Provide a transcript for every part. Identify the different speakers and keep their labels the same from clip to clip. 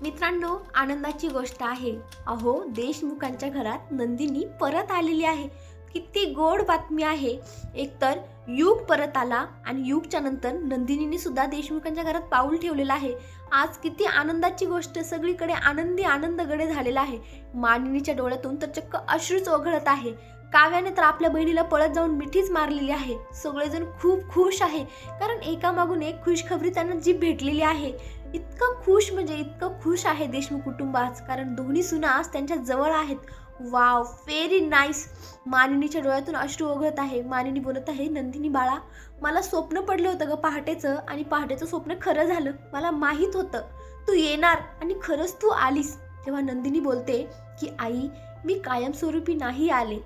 Speaker 1: मित्रांनो, आनंदाची गोष्ट आहे. अहो, देशमुखांच्या घरात नंदिनी परत आलेली आहे. किती गोड बातमी आहे. एकतर युग परत आला आणि युगच्या नंतर नंदिनीने सुद्धा देशमुखांच्या घरात पाऊल ठेवलेलं आहे. आज किती आनंदाची गोष्ट, सगळीकडे आनंदी आनंद गडे झालेला आहे. मानिनीच्या डोळ्यातून तर चक्क अश्रूच ओघळत आहे. काव्याने तर आपल्या बहिणीला पळत जाऊन मिठीच मारलेली आहे. सगळेजण खूप खुश आहे, कारण एकामागून एक खुशखबरी त्यांना जी भेटलेली आहे. इतकं खुश, म्हणजे इतकं खुश आहे देशमुख कुटुंब आज, कारण दोन्ही सुना आज त्यांच्या जवळ आहेत. Wow, very nice. मानिनीच्या डोळ्यातून अश्रू ओघळत आहे. मानिनी बोलत आहे, नंदिनी बाळा, मला स्वप्न पडलं होतं ग पहाटेचं, आणि पहाटेचं स्वप्न खरं झालं. मला माहीत होतं तू येणार आणि खरंच तू आलीस. तेव्हा नंदिनी बोलते की आई, मी कायमस्वरूपी नाही आले.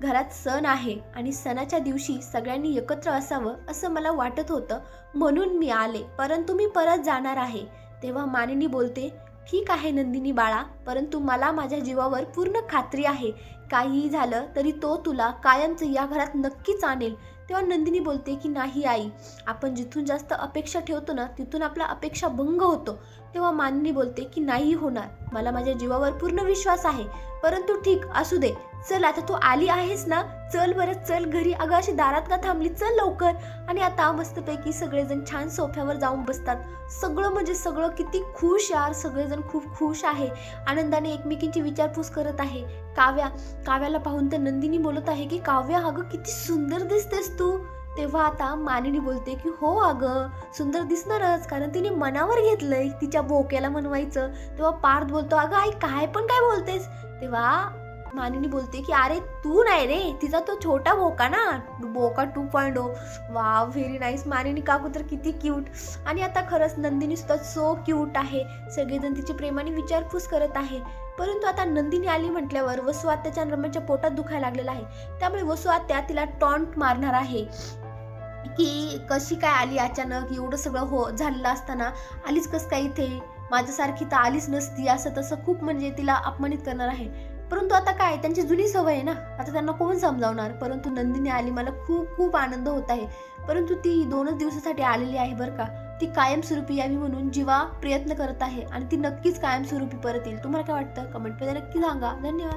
Speaker 1: घरात सण आहे आणि सणाच्या दिवशी सगळ्यांनी एकत्र असावं असं मला वाटत होतं, म्हणून मी आले, परंतु मी परत जाणार आहे. तेव्हा मानिनी बोलते, ठीक आहे नंदिनी बाळा, परंतु मला माझ्या जीवावर पूर्ण खात्री आहे, काहीही झालं तरी तो तुला कायमचं या घरात नक्कीच आणेल. तेव्हा नंदिनी बोलते की नाही आई, आपण जिथून जास्त अपेक्षा ठेवतो ना, तिथून आपला अपेक्षा भंग होतो. तेव्हा मानिनी बोलते की नाही होणार, मला माझ्या जीवावर पूर्ण विश्वास आहे, परंतु ठीक असू दे. चल, आता तू आली आहेस ना, चल बरं, चल घरी. अगं, अशी दारात का थांबली, चल लवकर. आणि आता मस्तपैकी सगळेजण छान सोफ्यावर जाऊन बसतात. सगळं म्हणजे सगळं किती खुश यार, सगळेजण खूप खुश आहे. आनंदाने एकमेकींची विचारपूस करत आहे. काव्याला पाहून तर नंदिनी बोलत आहे की काव्या, अगं किती सुंदर दिसतेस तू. तेव्हा आता मानिनी बोलते की हो अगं, सुंदर दिसणारच, कारण तिने मनावर घेतलंय तिच्या बोक्याला मनवायचं. तेव्हा पार्थ बोलतो, अगं आई, काय पण काय बोलतेस. तेव्हा मानिनी बोलते की अरे तू नाही रे, तिचा तो छोटा बोका ना, बोका 2.0. Wow, very nice. मानिनी काकू तर किती क्यूट. आणि आता खरंच नंदिनी सुद्धा सो क्यूट आहे. सगळेजण तिची प्रेमाने विचारपूस करत आहे. परंतु आता नंदिनी आली म्हटल्यावर वसू आत्याच्या रम्याच्या पोटात दुखायला लागलेलं आहे. त्यामुळे वसू आत्या तिला टॉन्ट मारणार आहे की कशी काय आली अचानक, एवढं सगळं झालेलं असताना आलीच कस काय इथे, माझ्यासारखी तर आलीच नसती, असं तसं खूप म्हणजे तिला अपमानित करणार आहे. परंतु आता काय, त्यांची जुनी सवय आहे ना, आता त्यांना कोण समजावणार. परंतु नंदिनी आली, मला खूप खूप आनंद होत आहे. परंतु ती 2च दिवसासाठी आलेली आहे बरं का. ती कायमस्वरूपी यावी म्हणून जीवा प्रयत्न करत आहे आणि ती नक्कीच कायमस्वरूपी परत येईल. तुम्हाला काय वाटतं, कमेंटमध्ये नक्की सांगा. धन्यवाद.